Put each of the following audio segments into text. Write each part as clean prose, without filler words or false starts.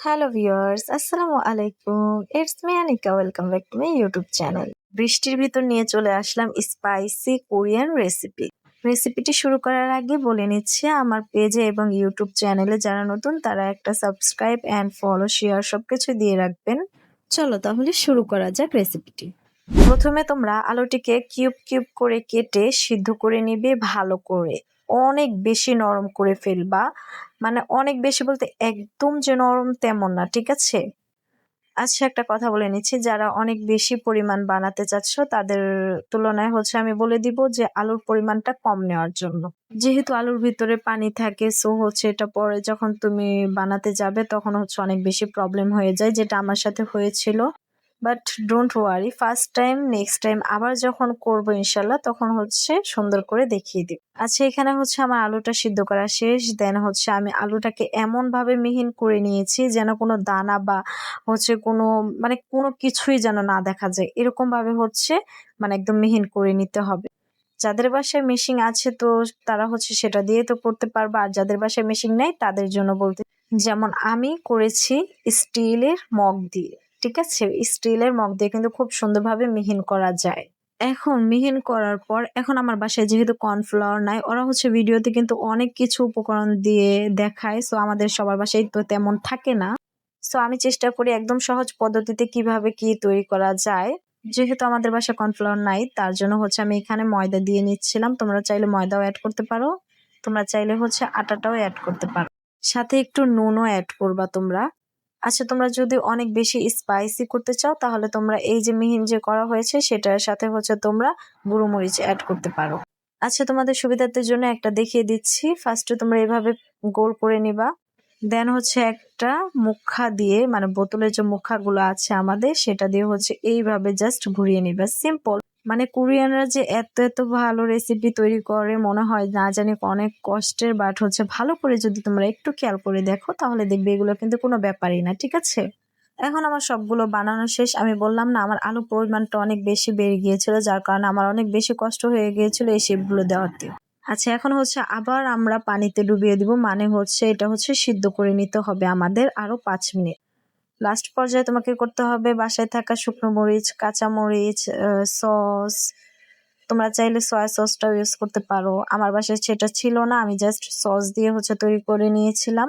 Hello viewers, আসসালামু আলাইকুম। It's me Anika. Welcome back to my YouTube channel. বৃষ্টির ভিতর নিয়ে চলে আসলাম স্পাইসি কোরিয়ান রেসিপি। রেসিপিটি শুরু করার আগে বলে নিচ্ছি, আমার পেজে এবং ইউটিউব চ্যানেলে যারা নতুন তারা একটা সাবস্ক্রাইব অ্যান্ড ফলো শেয়ার সবকিছু দিয়ে রাখবেন। চলো তাহলে শুরু করা যাক রেসিপিটি। প্রথমে তোমরা আলুটিকে কিউব কিউব করে কেটে সিদ্ধ করে নিবে ভালো করে। অনেক বেশি নরম করে ফেলবা, মানে অনেক বেশি বলতে একদম যে নরম তেমন না, ঠিক আছে? আচ্ছা, একটা কথা বলে নিচ্ছি, যারা অনেক বেশি পরিমাণ বানাতে চাচ্ছ তাদের তুলনায় আমি বলে দিব যে আলুর পরিমাণটা কম নেওয়ার জন্য। যেহেতু আলুর ভিতরে পানি থাকে, সো এটা পরে যখন তুমি বানাতে যাবে তখন অনেক বেশি প্রবলেম হয়ে যায়, যেটা আমার সাথে হয়েছিল। But don't worry, first time next time আবার যখন করবো ইনশাল্লাহ তখন সুন্দর করে দেখিয়ে দিব। আচ্ছা, এখানে আমার আলুটা সিদ্ধ করা শেষ। দেন আমি আলুটাকে এমন ভাবে মিহিন করে নিয়েছি যেন কোনো দানা বা কোনো মানে কোনো কিছুই যেন না দেখা যায়, এরকম ভাবে মানে একদম মিহিন করে নিতে হবে। যাদের বাসায় মেশিন আছে তো তারা সেটা দিয়ে তো করতে পারবে, আর যাদের বাসায় মেশিন নেই তাদের জন্য বলতে, যেমন আমি করেছি স্টিলের মগ দিয়ে। ঠিক আছে, স্টিলের মগ দিয়ে কিন্তু খুব সুন্দরভাবে মিহিন করা যায়। এখন মিহিন করার পর আমার বাসায় যেহেতু কর্নফ্লাওয়ার নাই, ওরা ভিডিওতে কিন্তু অনেক কিছু উপকরণ দিয়ে দেখায়, সো আমাদের সবার বাসায় তো তেমন থাকে না। সো আমি চেষ্টা করি একদম সহজ পদ্ধতিতে কিভাবে কি তৈরি করা যায়। যেহেতু আমাদের বাসায় কর্নফ্লাওয়ার নাই তার জন্য আমি এখানে ময়দা দিয়ে নিচ্ছিলাম। তোমরা চাইলে ময়দাও অ্যাড করতে পারো, তোমরা চাইলে আটাটাও অ্যাড করতে পারো, সাথে একটু নুনও অ্যাড করবা তোমরা। আচ্ছা, তোমরা যদি অনেক বেশি স্পাইসি করতে চাও তাহলে তোমরা এই যে মিহিন যে করা হয়েছে সেটার সাথে তোমরা গুঁড়ো মরিচ অ্যাড করতে পারো। আচ্ছা, তোমাদের সুবিধার্থের জন্য একটা দেখিয়ে দিচ্ছি। ফার্স্টে তোমরা এইভাবে গোল করে নিবা, দেন একটা মুখা দিয়ে, মানে বোতলের যে মুখাগুলো আছে আমাদের, সেটা দিয়ে এইভাবে জাস্ট ঘুরিয়ে নিবা। সিম্পল। মানে কোরিয়ানরা যে এত এত ভালো রেসিপি তৈরি করে মনে হয় না জানি অনেক কষ্টের, বাট ভালো করে যদি তোমরা একটু খেয়াল করে দেখো তাহলে দেখবে এগুলো কিন্তু কোনো ব্যাপারই না, ঠিক আছে? এখন আমার সবগুলো বানানো শেষ। আমি বললাম না, আমার আলু পরিমাণটা অনেক বেশি বেড়ে গিয়েছিল, যার কারণে আমার অনেক বেশি কষ্ট হয়ে গিয়েছিল এই শেপগুলো দেওয়াতে। আচ্ছা, এখন আবার আমরা পানিতে ডুবিয়ে দিব, মানে এটা সিদ্ধ করে নিতে হবে আমাদের আরো 5 মিনিট। লাস্ট পর্যায়ে তোমাকে করতে হবে বাসায় থাকা শুকনো মরিচ, কাঁচা মরিচ, সস। তোমরা চাইলে সয়া সসটাও ইউজ করতে পারো, আমার বাসায় সেটা ছিল না, আমি জাস্ট সস দিয়ে তৈরি করে নিয়েছিলাম।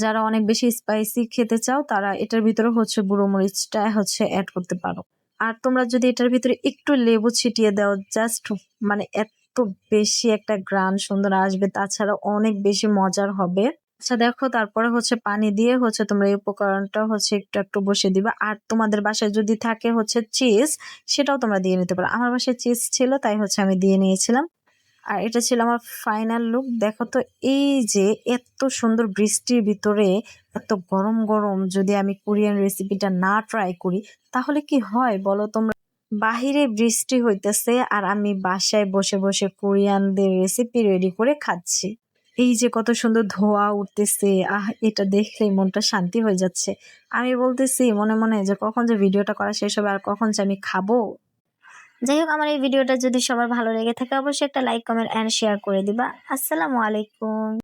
যারা অনেক বেশি স্পাইসি খেতে চাও তারা এটার ভিতরে গুঁড়ো মরিচটা অ্যাড করতে পারো। আর তোমরা যদি এটার ভিতরে একটু লেবু ছিটিয়ে দাও, জাস্ট মানে এত বেশি একটা গ্রান সুন্দর আসবে, তাছাড়া অনেক বেশি মজার হবে। আচ্ছা দেখো, তারপরে পানি দিয়ে তোমরা এই উপকরণটা একটু একটু বসে দিবা। আর তোমাদের বাসায় যদি থাকে চিজ, সেটাও তোমরা দিয়ে নিতে পারো। আমার বাসায় চিজ ছিল তাই আমি দিয়ে নিয়েছিলাম। আর এটা ছিল আমার ফাইনাল লুক। দেখো তো, এই যে এত সুন্দর বৃষ্টির ভিতরে এত গরম গরম যদি আমি কোরিয়ান রেসিপিটা না ট্রাই করি তাহলে কি হয় বলো তোমরা? বাহিরে বৃষ্টি হইতেছে আর আমি বাসায় বসে বসে কোরিয়ানদের রেসিপি রেডি করে খাচ্ছি। এই যে কত সুন্দর ধোঁয়া উঠতেছে, এটা দেখলেই মনটা শান্তি হয়ে যাচ্ছে। আমি বলতেছি মনে মনে যে কখন যে ভিডিওটা করা শেষ হবে আর কখন যে আমি খাবো। যাই হোক, আমার এই ভিডিওটা যদি সবার ভালো লেগে থাকে অবশ্যই একটা লাইক, কমেন্ট এন্ড শেয়ার করে দিবা। আসসালামু আলাইকুম।